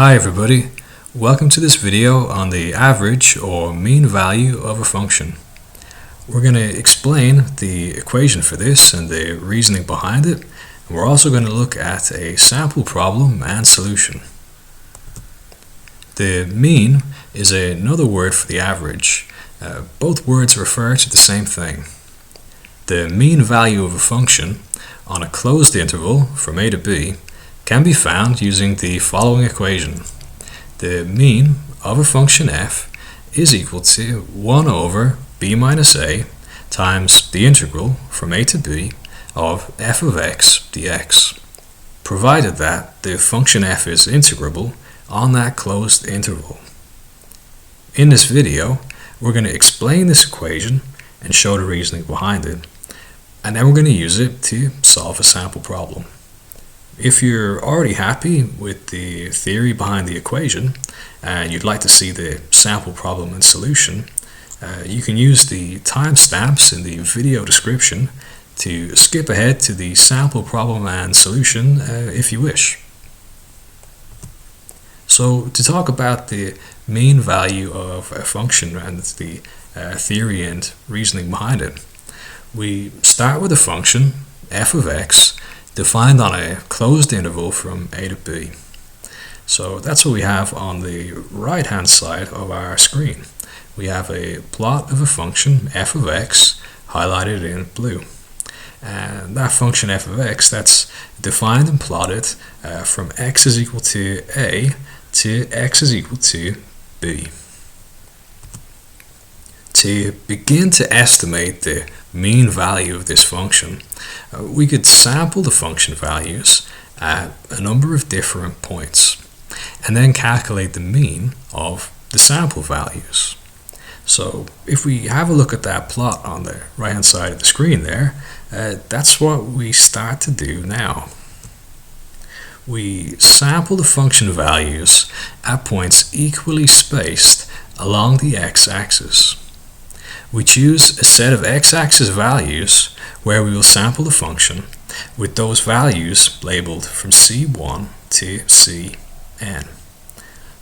Hi everybody, welcome to this video on the average or mean value of a function. We're going to explain the equation for this and the reasoning behind it, and we're also going to look at a sample problem and solution. The mean is another word for the average. Both words refer to the same thing. The mean value of a function on a closed interval from a to b can be found using the following equation. The mean of a function f is equal to 1 over b minus a times the integral from a to b of f of x dx, provided that the function f is integrable on that closed interval. In this video, we're going to explain this equation and show the reasoning behind it, and then we're going to use it to solve a sample problem. If you're already happy with the theory behind the equation and you'd like to see the sample problem and solution, you can use the timestamps in the video description to skip ahead to the sample problem and solution if you wish. So to talk about the mean value of a function and the theory and reasoning behind it, we start with a function f of x defined on a closed interval from a to b. So that's what we have on the right hand side of our screen. We have a plot of a function f of x highlighted in blue. And that function f of x, that's defined and plotted from x is equal to a to x is equal to b. To begin to estimate the mean value of this function, we could sample the function values at a number of different points and then calculate the mean of the sample values. So if we have a look at that plot on the right hand side of the screen there, that's what we start to do now. We sample the function values at points equally spaced along the x-axis. We choose a set of x-axis values where we will sample the function with those values labeled from C1 to Cn.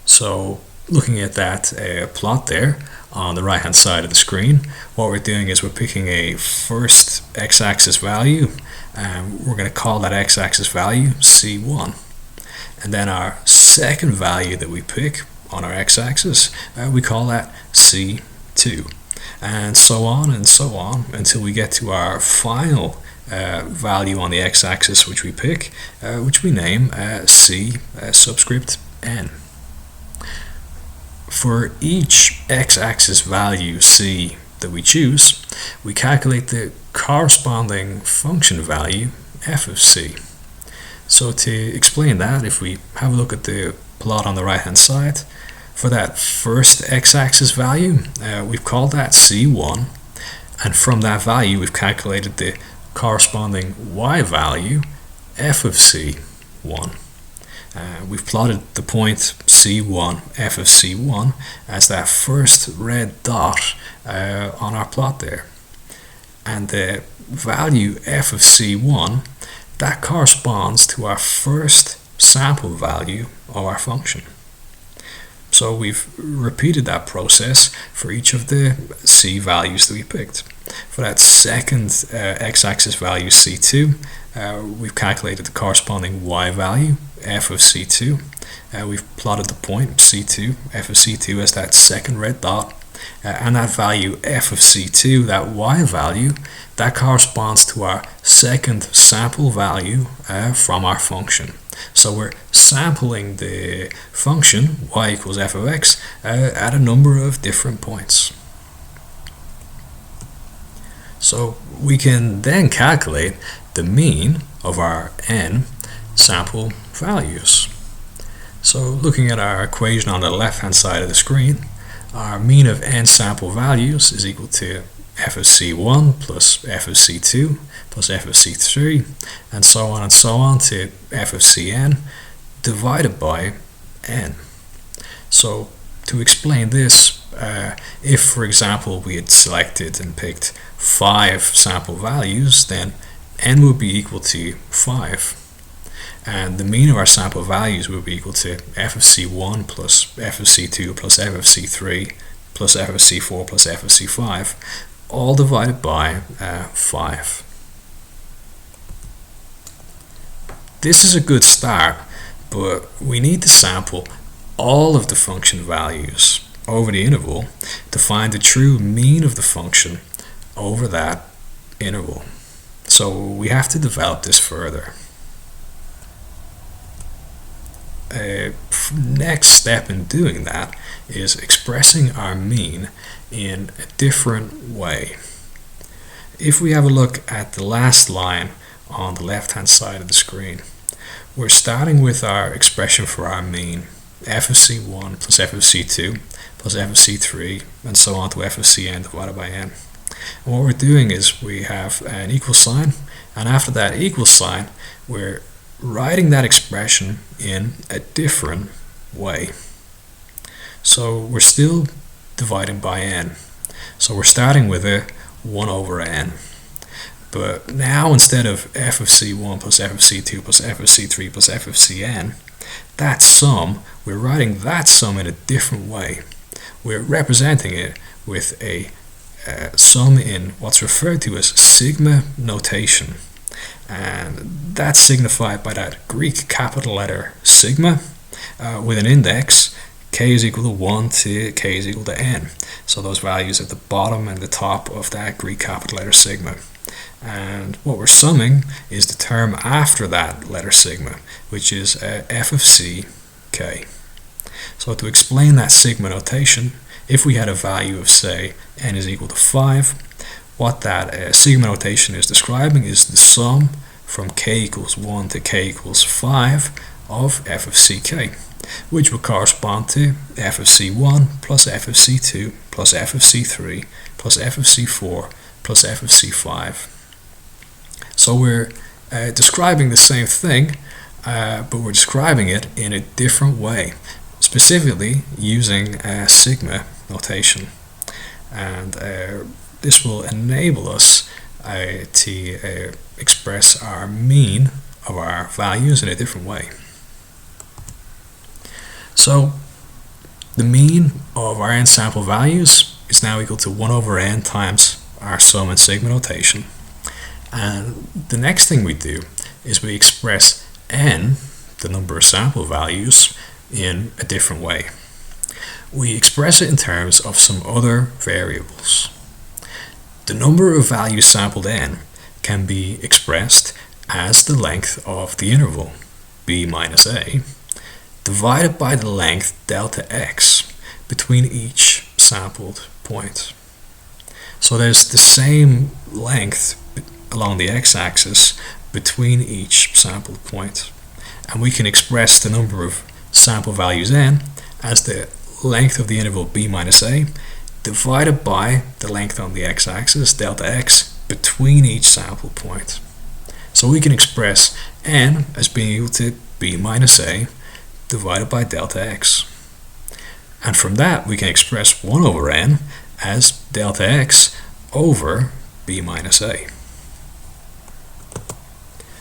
So looking at that plot there on the right hand side of the screen, what we're doing is we're picking a first x-axis value and we're going to call that x-axis value C1. And then our second value that we pick on our x-axis, we call that C2. And so on until we get to our final value on the x-axis which we pick, which we name C subscript n. For each x-axis value C that we choose, we calculate the corresponding function value f of c. So to explain that, if we have a look at the plot on the right hand side, for that first x-axis value, we've called that C1, and from that value we've calculated the corresponding y value, f of C1. We've plotted the point C1, f of C1, as that first red dot on our plot there. And the value f of C1, that corresponds to our first sample value of our function. So we've repeated that process for each of the c values that we picked. For that second x-axis value C2, we've calculated the corresponding y value, f of C2. We've plotted the point C2, f of C2 as that second red dot. And that value f of C2, that y value, that corresponds to our second sample value from our function. So we're sampling the function y equals f of x at a number of different points. So we can then calculate the mean of our n sample values. So looking at our equation on the left hand side of the screen, our mean of n sample values is equal to f of c1 plus f of c2 plus f of c3 and so on to f of cn divided by n. So to explain this, if for example we had selected and picked 5 sample values, then n would be equal to 5. and the mean of our sample values will be equal to f of c1 plus f of c2 plus f of c3 plus f of c4 plus f of c5, all divided by 5. This is a good start, but we need to sample all of the function values over the interval to find the true mean of the function over that interval. So we have to develop this further. A next step in doing that is expressing our mean in a different way. If we have a look at the last line on the left hand side of the screen, we're starting with our expression for our mean, f of c1 plus f of c2 plus f of c3 and so on to f of cn divided by n. And what we're doing is we have an equal sign, and after that equal sign we're writing that expression in a different way. So we're still dividing by n. So we're starting with a 1 over n. But now instead of f of c1 plus f of c2 plus f of c3 plus f of cn, that sum, we're writing that sum in a different way. We're representing it with a sum in what's referred to as sigma notation. And that's signified by that Greek capital letter sigma with an index. K is equal to 1 to k is equal to n. So those values at the bottom and the top of that Greek capital letter sigma. And what we're summing is the term after that letter sigma, which is f of c k. So to explain that sigma notation, if we had a value of, say, n is equal to 5, what that sigma notation is describing is the sum from k equals 1 to k equals 5 of f of ck, which would correspond to f of c1 plus f of c2 plus f of c3 plus f of c4 plus f of c5. So we're describing the same thing, but we're describing it in a different way, specifically using sigma notation. And this will enable us to express our mean of our values in a different way. So the mean of our n sample values is now equal to 1 over n times our sum in sigma notation. And the next thing we do is we express n, the number of sample values, in a different way. We express it in terms of some other variables. The number of values sampled n can be expressed as the length of the interval, b minus a, divided by the length delta x between each sampled point. So there's the same length along the x-axis between each sampled point, and we can express the number of sample values n as the length of the interval b minus a divided by the length on the x-axis, delta x, between each sample point. So we can express n as being equal to b minus a divided by delta x. And from that we can express 1 over n as delta x over b minus a.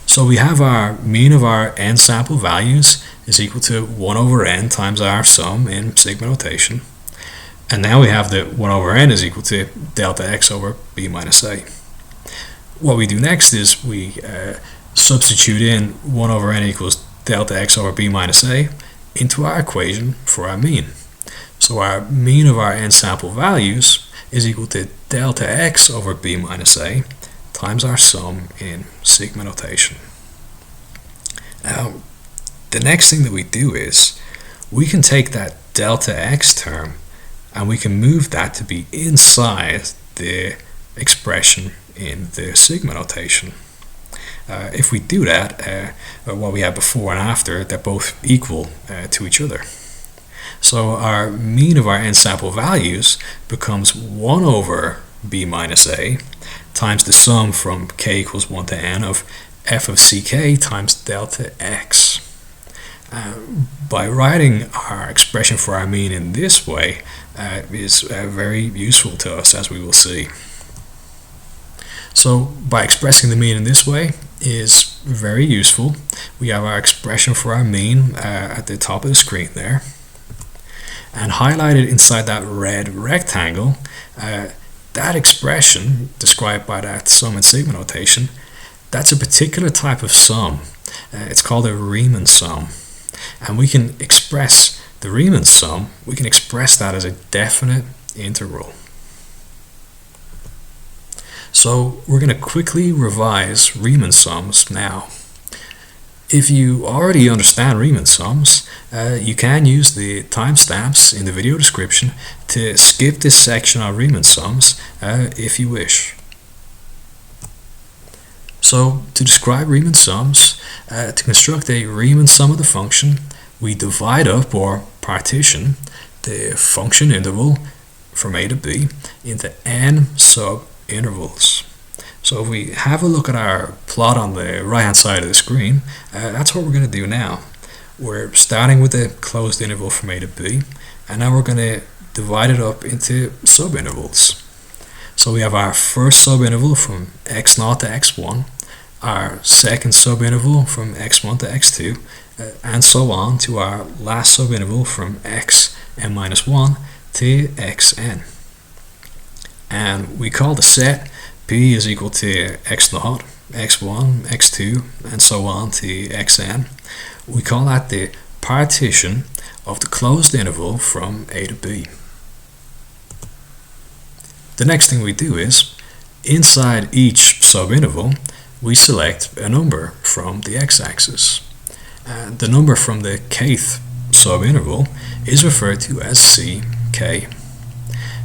So we have our mean of our n sample values is equal to 1 over n times our sum in sigma notation. And now we have that 1 over n is equal to delta x over b minus a. What we do next is we substitute in 1 over n equals delta x over b minus a into our equation for our mean. So our mean of our n sample values is equal to delta x over b minus a times our sum in sigma notation. Now, the next thing that we do is we can take that delta x term and we can move that to be inside the expression in the sigma notation. If we do that, what we had before and after, they're both equal to each other. So our mean of our n sample values becomes 1 over b minus a times the sum from k equals 1 to n of f of ck times delta x. By writing our expression for our mean in this way is very useful to us, as we will see. So by expressing the mean in this way is very useful. We have our expression for our mean at the top of the screen there. And highlighted inside that red rectangle, that expression described by that sum and sigma notation, that's a particular type of sum. It's called a Riemann sum. And we can express the Riemann sum, we can express that as a definite integral. So we're going to quickly revise Riemann sums now. If you already understand Riemann sums, you can use the timestamps in the video description to skip this section on Riemann sums if you wish. So to describe Riemann sums, to construct a Riemann sum of the function, we divide up or partition the function interval from a to b into n sub-intervals. So if we have a look at our plot on the right hand side of the screen, that's what we're going to do now. We're starting with the closed interval from a to b, and now we're going to divide it up into sub-intervals. So we have our first sub-interval from x0 to x1, our second sub-interval from x1 to x2, and so on to our last sub-interval from xn-1 to xn. And we call the set p is equal to x0, x1, x2, and so on to xn. We call that the partition of the closed interval from a to b. The next thing we do is, inside each subinterval, we select a number from the x-axis. The number from the kth subinterval is referred to as ck.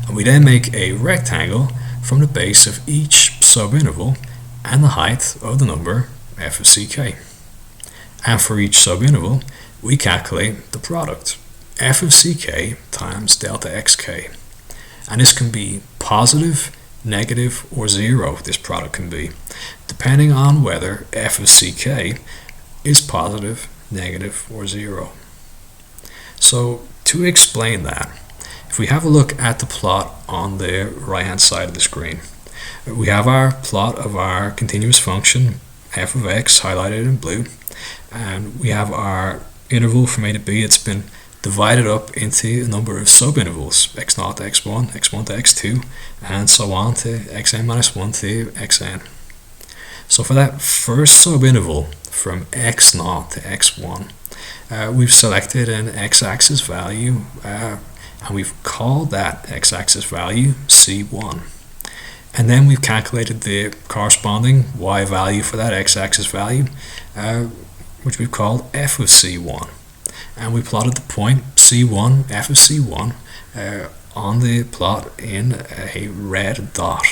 And we then make a rectangle from the base of each subinterval and the height of the number f of ck. And for each subinterval, we calculate the product, f of ck times delta xk. And this can be positive, negative, or zero, this product can be, depending on whether f of ck is positive, negative, or zero. So to explain that, if we have a look at the plot on the right hand side of the screen, we have our plot of our continuous function f of x highlighted in blue, and we have our interval from a to b. It's been divided up into a number of subintervals, x0 to x1, x1 to x2, and so on to xn-1 to xn. So for that first subinterval from x0 to x1, we've selected an x-axis value, and we've called that x-axis value c1. And then we've calculated the corresponding y value for that x-axis value, which we've called f of c1. And we plotted the point c1, f of c1, on the plot in a red dot.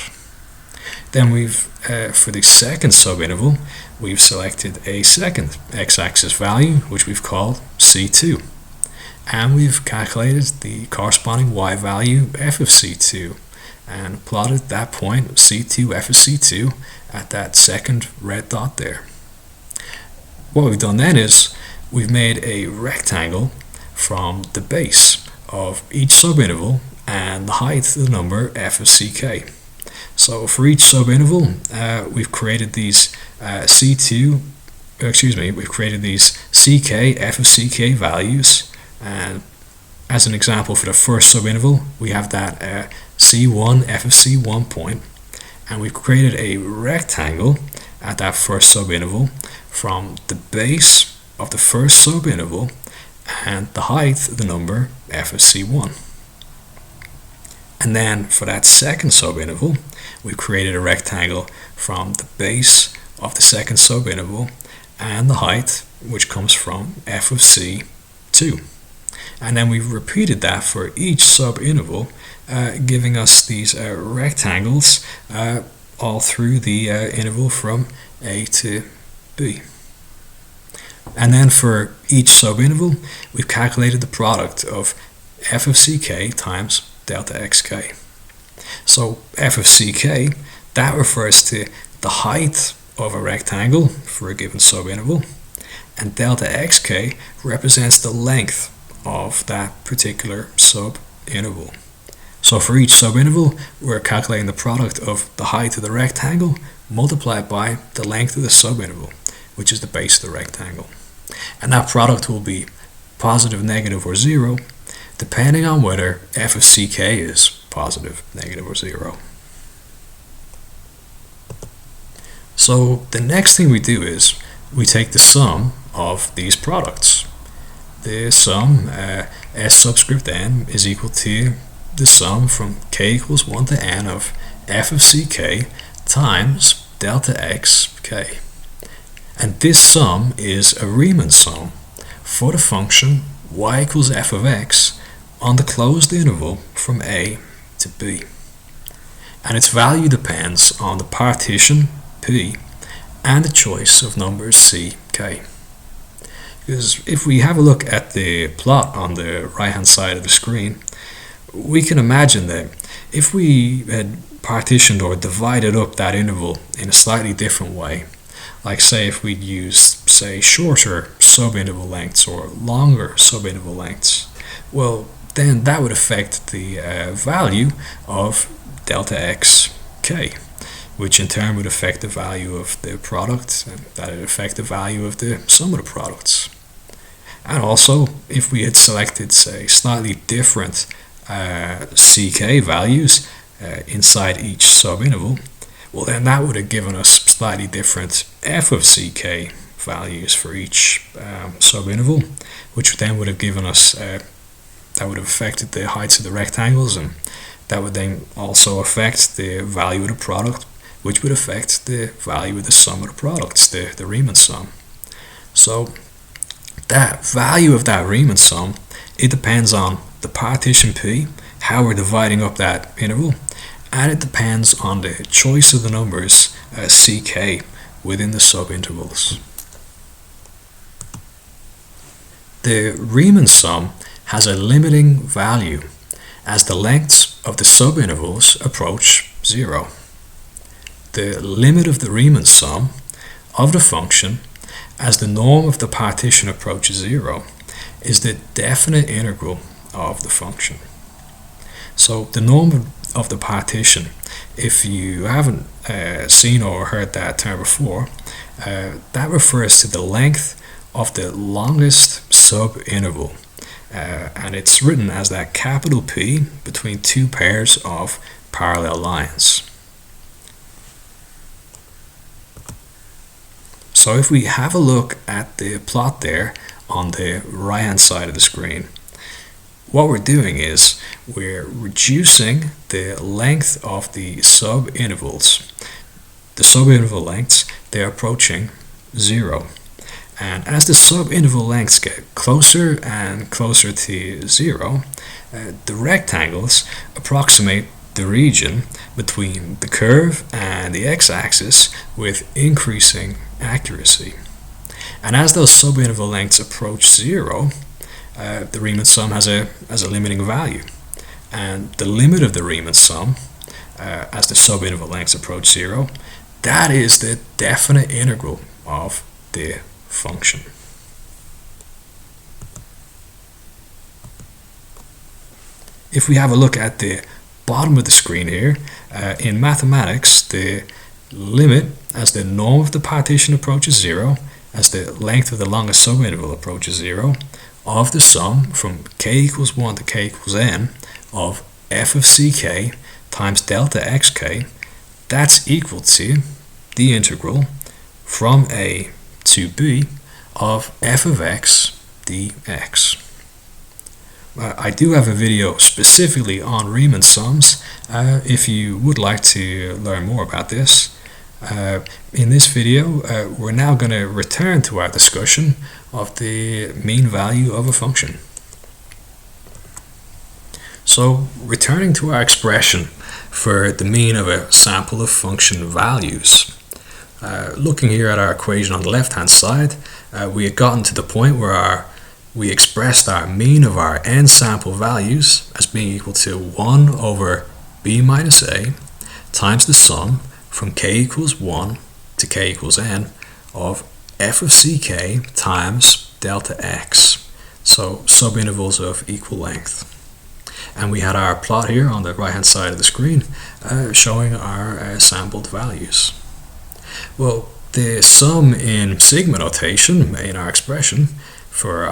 Then we've, for the second subinterval, we've selected a second x-axis value, which we've called c2. And we've calculated the corresponding y value f of c2 and plotted that point c2 f of c2 at that second red dot there. What we've done then is we've made a rectangle from the base of each subinterval and the height of the number f of ck. So for each subinterval, we've created these we've created these ck f of ck values. And as an example, for the first subinterval, we have that c1 f of c1 point, and we've created a rectangle at that first subinterval from the base of the first subinterval and the height of the number f of c1. And then for that second subinterval, we've created a rectangle from the base of the second subinterval and the height, which comes from f of c2. And then we've repeated that for each subinterval, giving us these rectangles all through the interval from a to b. And then for each subinterval, we've calculated the product of f of ck times delta xk. So f of ck, that refers to the height of a rectangle for a given subinterval, and delta xk represents the length of that particular subinterval. So for each subinterval, we're calculating the product of the height of the rectangle multiplied by the length of the subinterval, which is the base of the rectangle. And that product will be positive, negative, or 0, depending on whether f of ck is positive, negative, or 0. So the next thing we do is we take the sum of these products. The sum, s subscript n, is equal to the sum from k equals 1 to n of f of ck times delta x k. And this sum is a Riemann sum for the function y equals f of x on the closed interval from a to b. And its value depends on the partition p and the choice of numbers c, k. Because if we have a look at the plot on the right hand side of the screen, we can imagine that if we had partitioned or divided up that interval in a slightly different way, like say if we'd used shorter subinterval lengths or longer subinterval lengths, well then that would affect the value of delta x k, which in turn would affect the value of the product, and that would affect the value of the sum of the products. And also, if we had selected slightly different ck values inside each subinterval, well then that would have given us slightly different f of ck values for each subinterval, which then would have given us that would have affected the heights of the rectangles, and that would then also affect the value of the product, which would affect the value of the sum of the products, the Riemann sum. So that value of that Riemann sum, it depends on the partition p, how we're dividing up that interval, and it depends on the choice of the numbers ck within the subintervals. The Riemann sum has a limiting value as the lengths of the subintervals approach 0. The limit of the Riemann sum of the function as the norm of the partition approaches 0 is the definite integral of the function. So the norm of the partition, if you haven't seen or heard that term before, that refers to the length of the longest subinterval, and it's written as that capital P between two pairs of parallel lines. So if we have a look at the plot there on the right hand side of the screen, what we're doing is we're reducing the length of the subintervals. The subinterval lengths, they're approaching 0. And as the subinterval lengths get closer and closer to 0, the rectangles approximate the region between the curve and the x-axis with increasing accuracy. And as those subinterval lengths approach 0, the Riemann sum has a limiting value. And the limit of the Riemann sum, as the subinterval lengths approach 0, that is the definite integral of the function. If we have a look at the bottom of the screen here, in mathematics, the limit as the norm of the partition approaches 0, as the length of the longest subinterval approaches 0, of the sum from k equals 1 to k equals n of f of ck times delta xk, that's equal to the integral from a to b of f of x dx. I do have a video specifically on Riemann sums if you would like to learn more about this. In this video, we're now going to return to our discussion of the mean value of a function. So, returning to our expression for the mean of a sample of function values. Looking here at our equation on the left hand side, we had gotten to the point where we expressed our mean of our n sample values as being equal to 1 over b minus a times the sum from k equals 1 to k equals n of f of ck times delta x, so subintervals of equal length. And we had our plot here on the right hand side of the screen showing our sampled values. Well, The sum in sigma notation in our expression for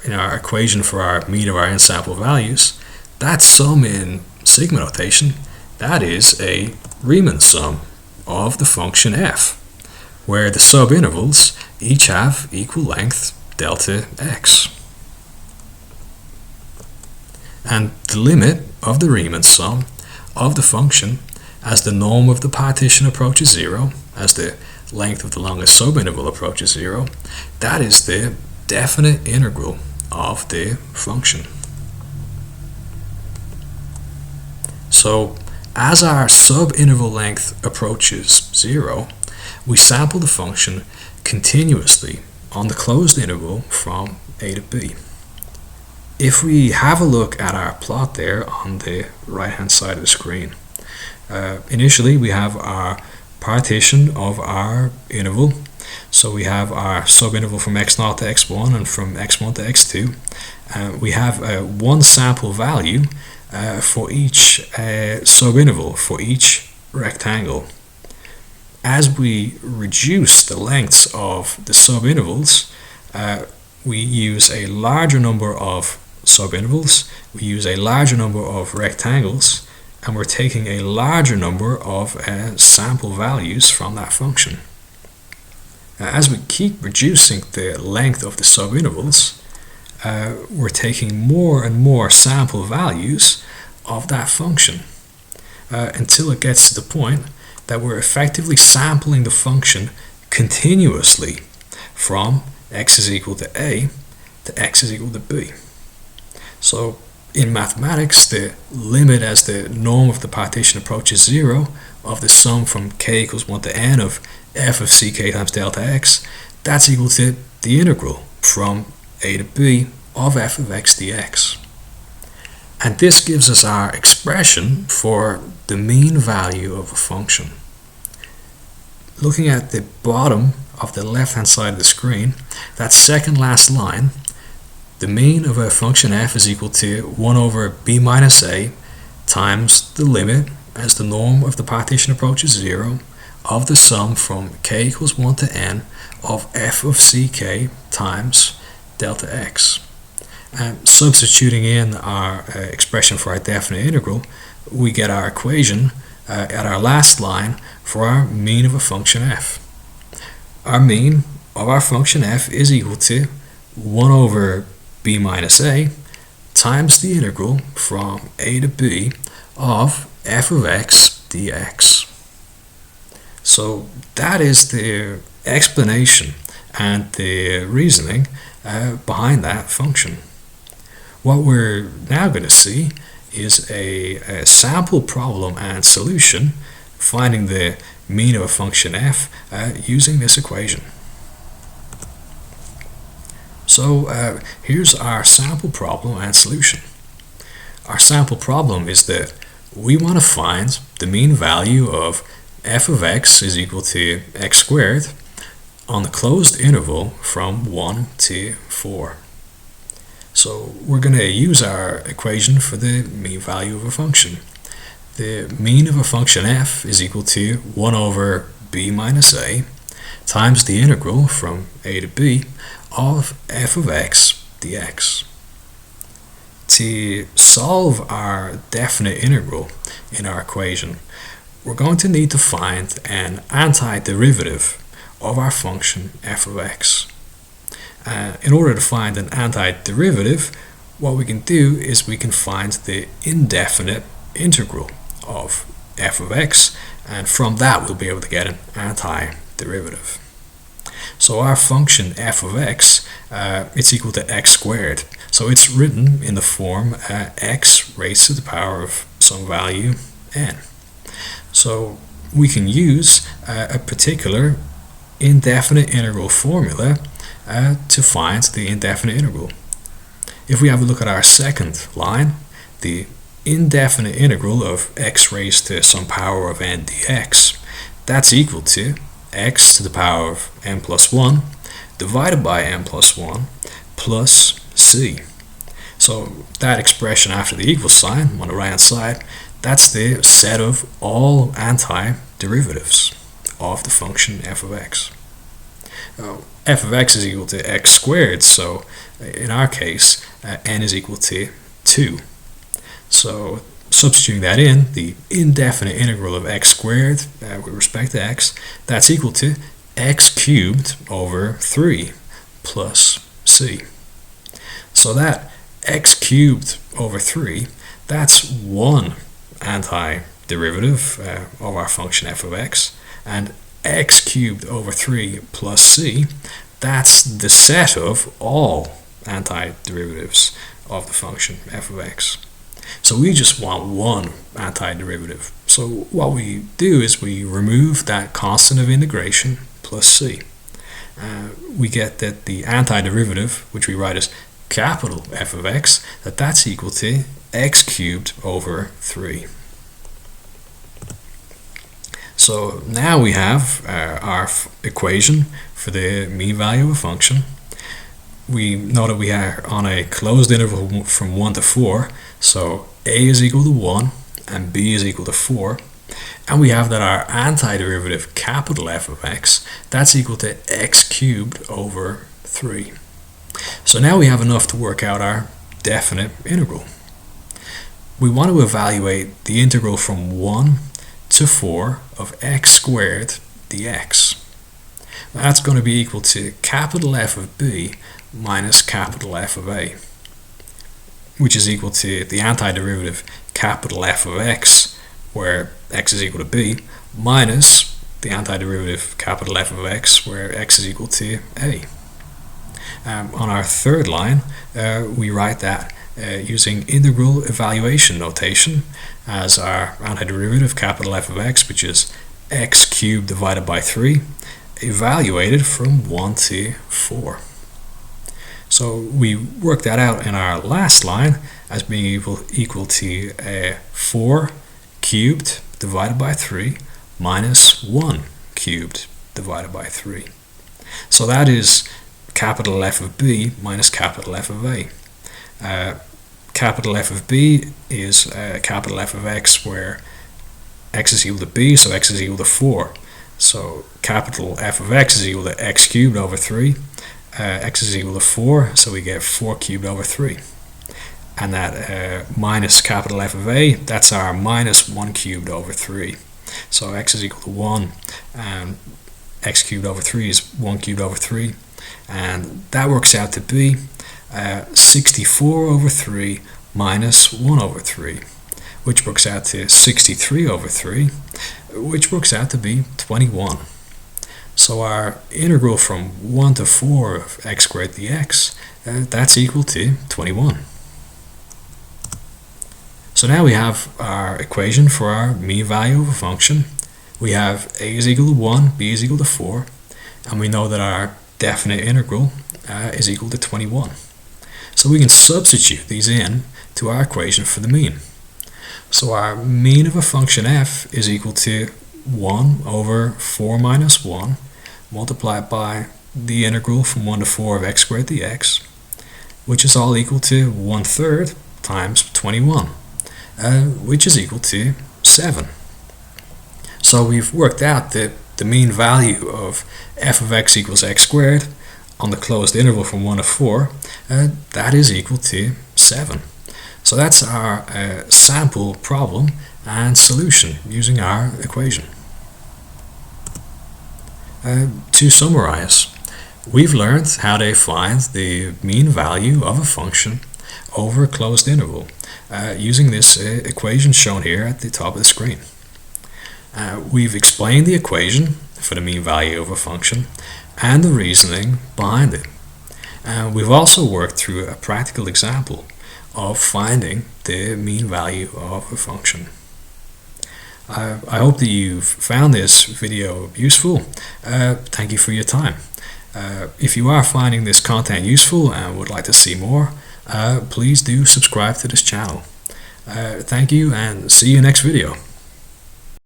in our equation for our mean of our n-sample values, that sum in sigma notation, that is a Riemann sum of the function f, where the subintervals each have equal length delta x. And the limit of the Riemann sum of the function as the norm of the partition approaches 0, as the length of the longest subinterval approaches 0, that is the definite integral of the function. So as our subinterval length approaches 0, we sample the function continuously on the closed interval from a to b. If we have a look at our plot there on the right hand side of the screen, initially we have our partition of our interval. So we have our subinterval from x0 to x1 and from x1 to x2. We have one sample value for each subinterval for each rectangle. As we reduce the lengths of the subintervals, we use a larger number of subintervals, we use a larger number of rectangles, and we're taking a larger number of sample values from that function. As we keep reducing the length of the subintervals, we're taking more and more sample values of that function until it gets to the point that we're effectively sampling the function continuously from x is equal to a to x is equal to b. So in mathematics, the limit as the norm of the partition approaches 0 of the sum from k equals 1 to n of f of ck times delta x, that's equal to the integral from a to b of f of x dx. And this gives us our expression for the mean value of a function. Looking at the bottom of the left hand side of the screen, that second last line, the mean of a function f is equal to 1 over b minus a times the limit as the norm of the partition approaches 0 of the sum from k equals 1 to n of f of ck times delta x. And substituting in our expression for our definite integral, we get our equation at our last line for our mean of a function f. Our mean of our function f is equal to 1 over b minus a times the integral from a to b of f of x dx. So that is the explanation and the reasoning behind that function. What we're now going to see is a sample problem and solution finding the mean of a function f using this equation. So here's our sample problem and solution. Our sample problem is that we want to find the mean value of f of x is equal to x squared on the closed interval from 1 to 4. So we're going to use our equation for the mean value of a function. The mean of a function f is equal to 1 over b minus a times the integral from a to b of f of x dx. To solve our definite integral in our equation, we're going to need to find an antiderivative of our function f of x. In order to find an antiderivative, what we can do is we can find the indefinite integral of f of x, and from that we'll be able to get an antiderivative. So our function f of x, it's equal to x squared. So it's written in the form x raised to the power of some value n. So we can use a particular indefinite integral formula to find the indefinite integral. If we have a look at our second line, the indefinite integral of x raised to some power of n dx, that's equal to x to the power of n plus 1 divided by n plus 1 plus c. So that expression after the equal sign on the right hand side, that's the set of all antiderivatives of the function f of x. F of x is equal to x squared, so in our case n is equal to 2. So substituting that in, the indefinite integral of x squared with respect to x, that's equal to x cubed over 3 plus c. So that x cubed over 3, that's one antiderivative of our function f of x, and x cubed over 3 plus c, that's the set of all antiderivatives of the function f of x. So we just want one antiderivative. So what we do is we remove that constant of integration plus c. We get that the antiderivative, which we write as capital f of x, that's equal to x cubed over 3. So now we have our equation for the mean value of a function. We know that we are on a closed interval from 1 to 4, so a is equal to 1 and b is equal to 4. And we have that our antiderivative capital f of x, that's equal to x cubed over 3. So now we have enough to work out our definite integral. We want to evaluate the integral from 1 to 4 of x squared dx. That's going to be equal to capital F of b minus capital F of a, which is equal to the antiderivative capital F of x, where x is equal to b, minus the antiderivative capital F of x, where x is equal to a. On our third line, we write that using integral evaluation notation as our antiderivative capital F of x, which is x cubed divided by 3, evaluated from 1 to 4. So we work that out in our last line as being equal to 4 cubed divided by 3 minus 1 cubed divided by 3. So that is capital F of b minus capital F of a. Capital F of b is capital F of x, where x is equal to b, so x is equal to 4. So capital F of x is equal to x cubed over 3. X is equal to 4, so we get 4 cubed over 3. And that minus capital F of a, that's our minus 1 cubed over 3. So x is equal to 1, and x cubed over 3 is 1 cubed over 3. And that works out to be 64 over 3 minus 1 over 3, which works out to 63 over 3, which works out to be 21. So our integral from 1 to 4 of x squared dx, that's equal to 21. So now we have our equation for our mean value of a function. We have a is equal to 1, b is equal to 4, and we know that our definite integral is equal to 21. So we can substitute these in to our equation for the mean. So our mean of a function f is equal to 1 over 4 minus 1 multiplied by the integral from 1 to 4 of x squared dx, which is all equal to 1/3 times 21, which is equal to 7. So we've worked out that the mean value of f of x equals x squared on the closed interval from 1 to 4, that is equal to 7. So that's our sample problem and solution using our equation. To summarize, we've learned how to find the mean value of a function over a closed interval using this equation shown here at the top of the screen. We've explained the equation for the mean value of a function and the reasoning behind it. We've also worked through a practical example of finding the mean value of a function. I hope that you've found this video useful. Thank you for your time. If you are finding this content useful and would like to see more, please do subscribe to this channel. Thank you, and see you next video.